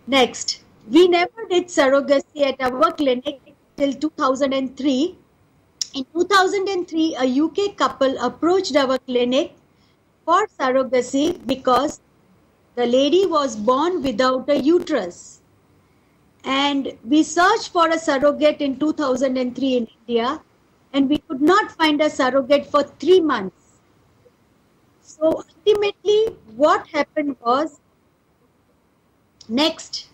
Next, we never did surrogacy at our clinic till 2003. In 2003, a UK couple approached our clinic for surrogacy because the lady was born without a uterus. And we searched for a surrogate in 2003 in India, and we could not find a surrogate for 3 months. So ultimately, what happened was, next,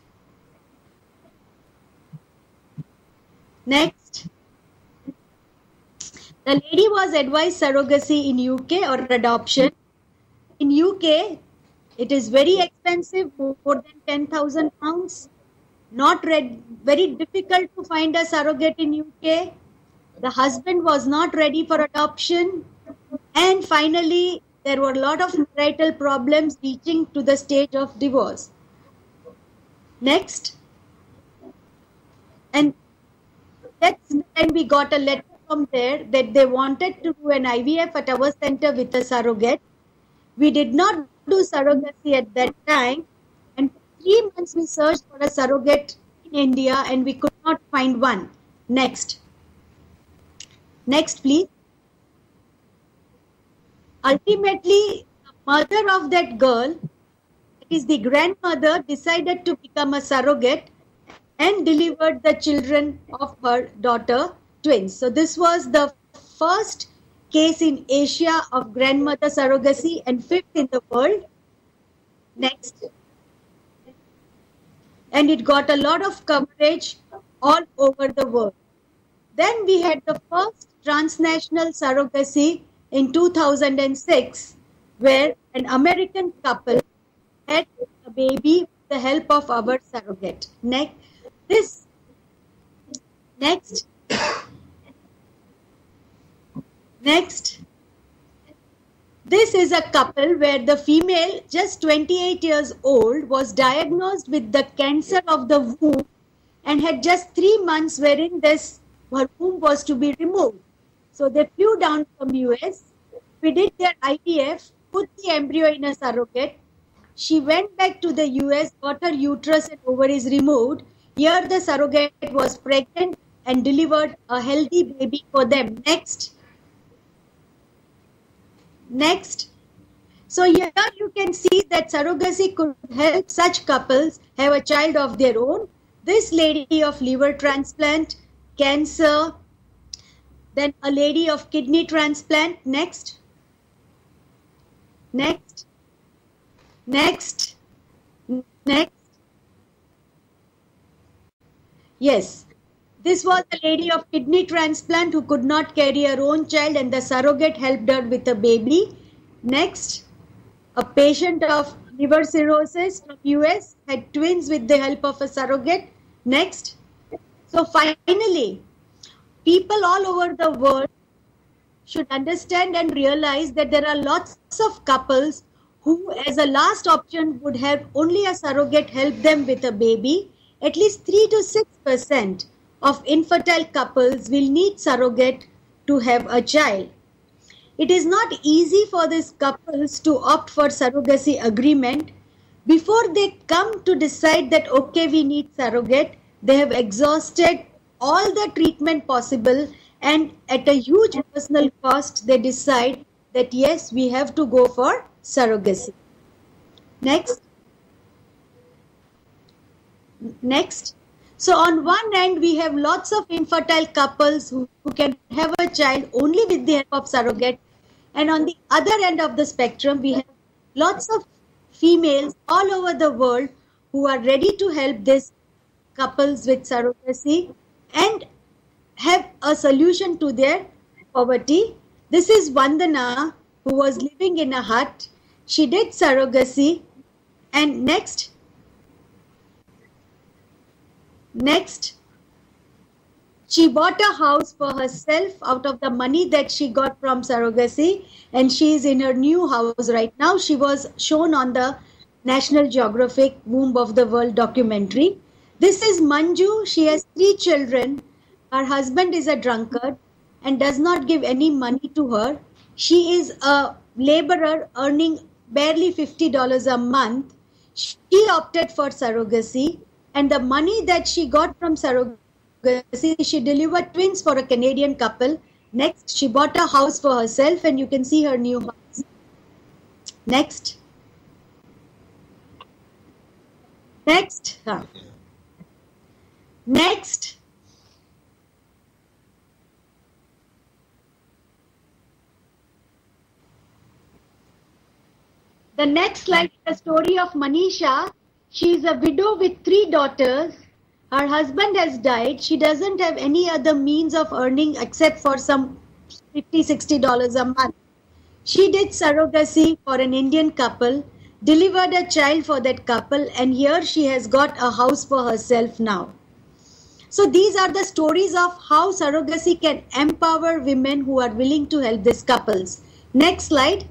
the lady was advised surrogacy in UK or adoption. In UK, it is very expensive, more than 10,000 pounds. Very difficult to find a surrogate in UK. The husband was not ready for adoption. And finally, there were a lot of marital problems reaching to the stage of divorce. Next. And that's when we got a letter from there that they wanted to do an IVF at our center with a surrogate. We did not do surrogacy at that time. And for 3 months we searched for a surrogate in India and we could not find one. Next. Next, please. Ultimately, the mother of that girl, that is the grandmother, decided to become a surrogate and delivered the children of her daughter, twins. So this was the first case in Asia of grandmother surrogacy and 5th in the world. Next. And it got a lot of coverage all over the world. Then we had the first transnational surrogacy in 2006, where an American couple had a baby with the help of our surrogate. Next. This is a couple where the female, just 28 years old, was diagnosed with the cancer of the womb and had just 3 months wherein her womb was to be removed. So they flew down from US. We did their IVF, put the embryo in a surrogate. She went back to the US, got her uterus and ovaries removed. Here the surrogate was pregnant and delivered a healthy baby for them. Next. So here you can see that surrogacy could help such couples have a child of their own. This lady of liver transplant, cancer, then a lady of kidney transplant. Next. Yes, this was a lady of kidney transplant who could not carry her own child and the surrogate helped her with a baby. Next, a patient of liver cirrhosis from US had twins with the help of a surrogate. Next. So finally, people all over the world should understand and realize that there are lots of couples who as a last option would have only a surrogate help them with a baby. At least 3 to 6% of infertile couples will need surrogate to have a child. It is not easy for these couples to opt for surrogacy agreement. Before they come to decide that, okay, we need surrogate, they have exhausted all the treatment possible and at a huge personal cost, they decide that yes, we have to go for surrogacy. Next. So on one end, we have lots of infertile couples who can have a child only with the help of surrogate. And on the other end of the spectrum, we have lots of females all over the world who are ready to help these couples with surrogacy and have a solution to their poverty. This is Vandana, who was living in a hut. She did surrogacy. And next, she bought a house for herself out of the money that she got from surrogacy, and she is in her new house right now. She was shown on the National Geographic Womb of the World documentary. This is Manju. She has 3 children. Her husband is a drunkard and does not give any money to her. She is a laborer earning barely $50 a month. She opted for surrogacy, and the money that she got from surrogacy, she delivered twins for a Canadian couple. Next, she bought a house for herself, and you can see her new house. Next. Next. Next. The next slide is the story of Manisha. She is a widow with 3 daughters. Her husband has died. She doesn't have any other means of earning except for some $50-60 a month. She did surrogacy for an Indian couple, delivered a child for that couple, and here she has got a house for herself now. So these are the stories of how surrogacy can empower women who are willing to help these couples. Next slide.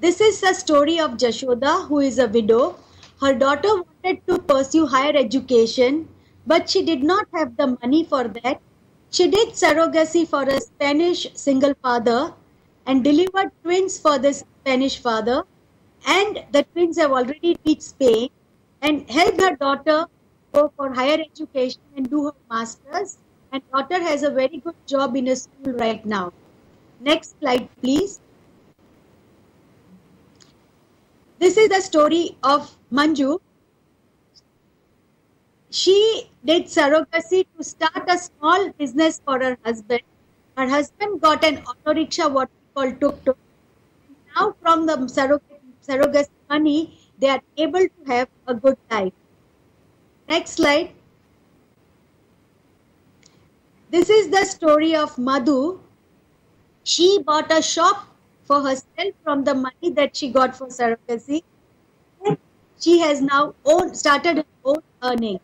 This is the story of Jashoda, who is a widow. Her daughter wanted to pursue higher education, but she did not have the money for that. She did surrogacy for a Spanish single father and delivered twins for this Spanish father. And the twins have already reached Spain and helped her daughter go for higher education and do her master's. And daughter has a very good job in a school right now. Next slide, please. This is the story of Manju. She did surrogacy to start a small business for her husband. Her husband got an auto rickshaw, what we call tuk-tuk. Now from the surrogacy money, they are able to have a good life. Next slide. This is the story of Madhu. She bought a shop for herself from the money that she got for surrogacy. She has now started her own earning.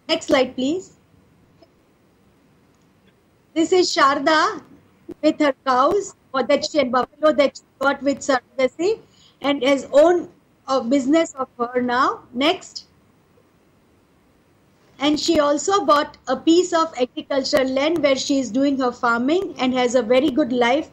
Next slide, please. This is Sharda with her cows and buffalo that she got with surrogacy and has owned a business of her now. Next. And she also bought a piece of agricultural land where she is doing her farming and has a very good life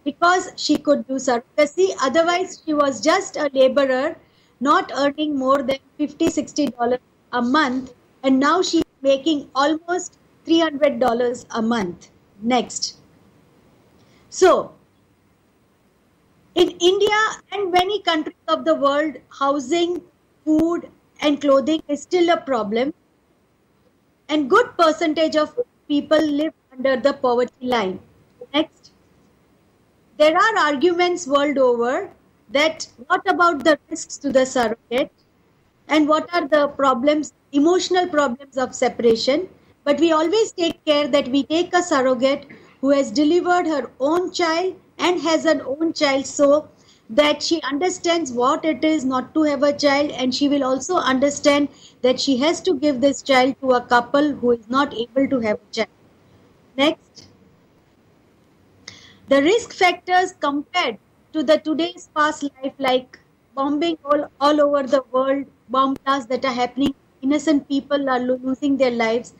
because she could do surrogacy. Otherwise, she was just a laborer, not earning more than $50-60 a month. And now she's making almost $300 a month. Next. So, in India and many countries of the world, housing, food, and clothing is still a problem. And good percentage of people live under the poverty line. Next. There are arguments world over that what about the risks to the surrogate and what are the problems, emotional problems of separation. But we always take care that we take a surrogate who has delivered her own child and has an own child so that she understands what it is not to have a child, and she will also understand that she has to give this child to a couple who is not able to have a child. Next. The risk factors compared to the today's past life, like bombing all over the world, bomb blasts that are happening, innocent people are losing their lives.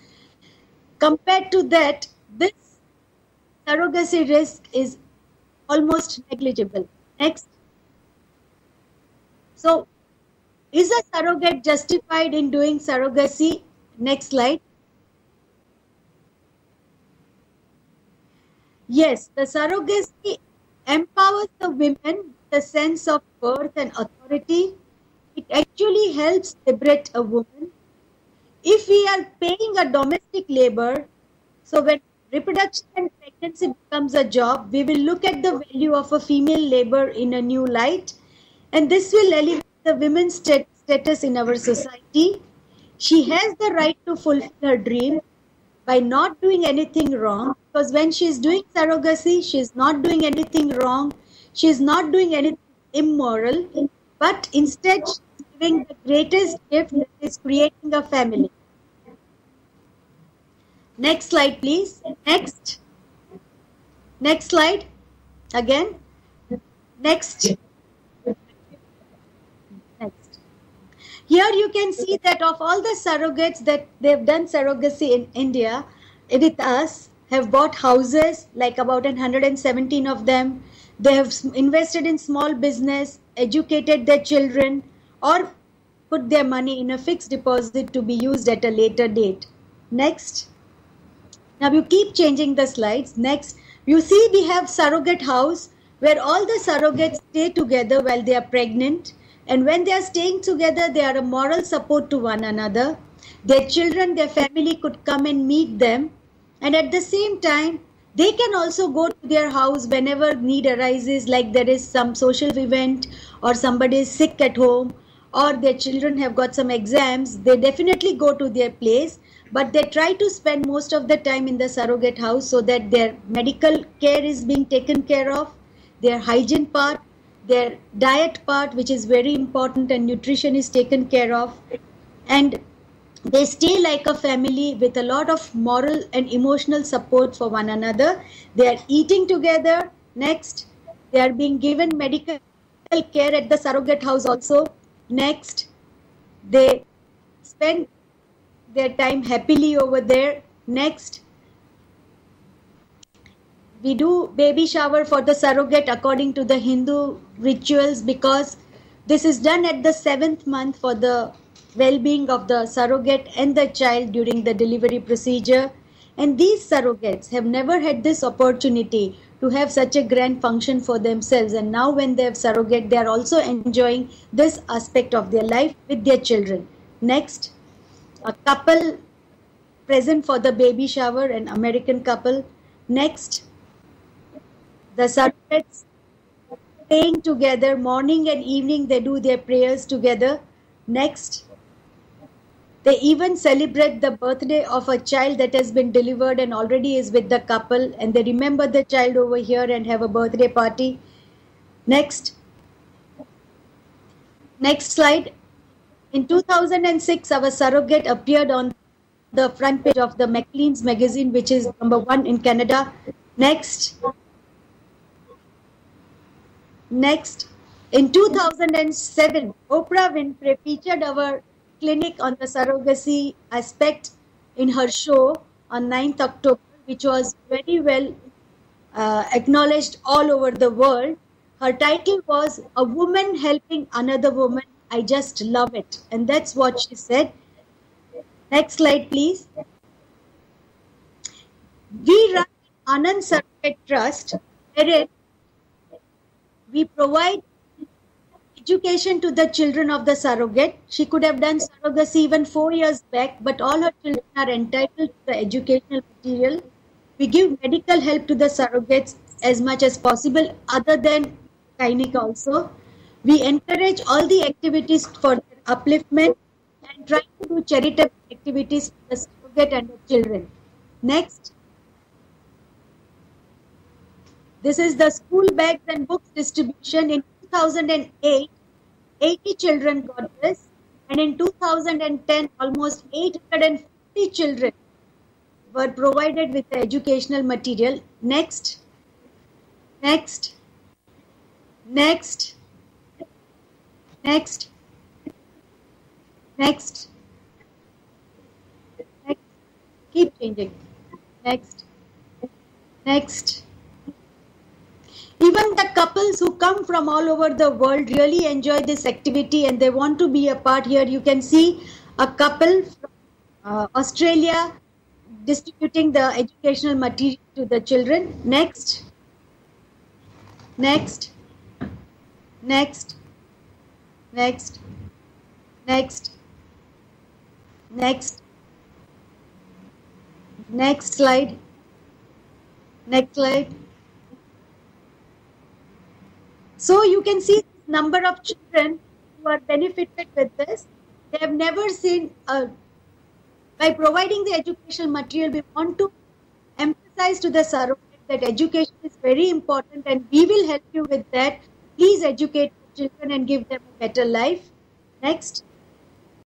Compared to that, this surrogacy risk is almost negligible. Next. So, is a surrogate justified in doing surrogacy? Next slide. Yes, the surrogacy empowers the women with a sense of worth and authority. It actually helps liberate a woman. If we are paying a domestic labor, so when reproduction and pregnancy becomes a job, we will look at the value of a female labor in a new light, and this will elevate the women's status in our society. She has the right to fulfill her dream by not doing anything wrong, because when she is doing surrogacy, she is not doing anything wrong, she is not doing anything immoral, but instead she is giving the greatest gift, that is creating a family. Next slide, please. Next. Next slide. Again. Next. Next. Here you can see that of all the surrogates that they've done surrogacy in India with us, have bought houses, like about 117 of them. They have invested in small business, educated their children, or put their money in a fixed deposit to be used at a later date. Next. Now you keep changing the slides. Next, you see we have surrogate house where all the surrogates stay together while they are pregnant, and when they are staying together, they are a moral support to one another. Their children, their family could come and meet them, and at the same time, they can also go to their house whenever need arises, like there is some social event or somebody is sick at home or their children have got some exams. They definitely go to their place, but they try to spend most of the time in the surrogate house so that their medical care is being taken care of, their hygiene part, their diet part, which is very important, and nutrition is taken care of. And they stay like a family with a lot of moral and emotional support for one another. They are eating together. Next, they are being given medical care at the surrogate house also. Next, they spend their time happily over there. Next, we do baby shower for the surrogate according to the Hindu rituals, because this is done at the 7th month for the well-being of the surrogate and the child during the delivery procedure. And these surrogates have never had this opportunity to have such a grand function for themselves, and now when they have surrogate, they are also enjoying this aspect of their life with their children. Next, a couple present for the baby shower, an American couple. Next, the surrogates staying together morning and evening, they do their prayers together. Next, they even celebrate the birthday of a child that has been delivered and already is with the couple, and they remember the child over here and have a birthday party. Next slide. In 2006, our surrogate appeared on the front page of the Maclean's magazine, which is #1 in Canada. Next, in 2007, Oprah Winfrey featured our clinic on the surrogacy aspect in her show on 9th October, which was very well acknowledged all over the world. Her title was "A Woman Helping Another Woman. I Just Love It." And that's what she said. Next slide, please. We run Anand Surrogate Trust, wherein we provide education to the children of the surrogate. She could have done surrogacy even 4 years back, but all her children are entitled to the educational material. We give medical help to the surrogates as much as possible, other than clinic also. We encourage all the activities for their upliftment and try to do charitable activities for the surrogate and the children. Next. This is the school bags and books distribution. In 2008, 80 children got this, and in 2010, almost 850 children were provided with the educational material. Next. Keep changing. Next. Even the couples who come from all over the world really enjoy this activity and they want to be a part here. You can see a couple from Australia distributing the educational material to the children. Next. Next slide. So you can see the number of children who are benefited with this. They have never seen, by providing the educational material, we want to emphasize to the surrogate that education is very important and we will help you with that. Please educate the children and give them a better life. Next.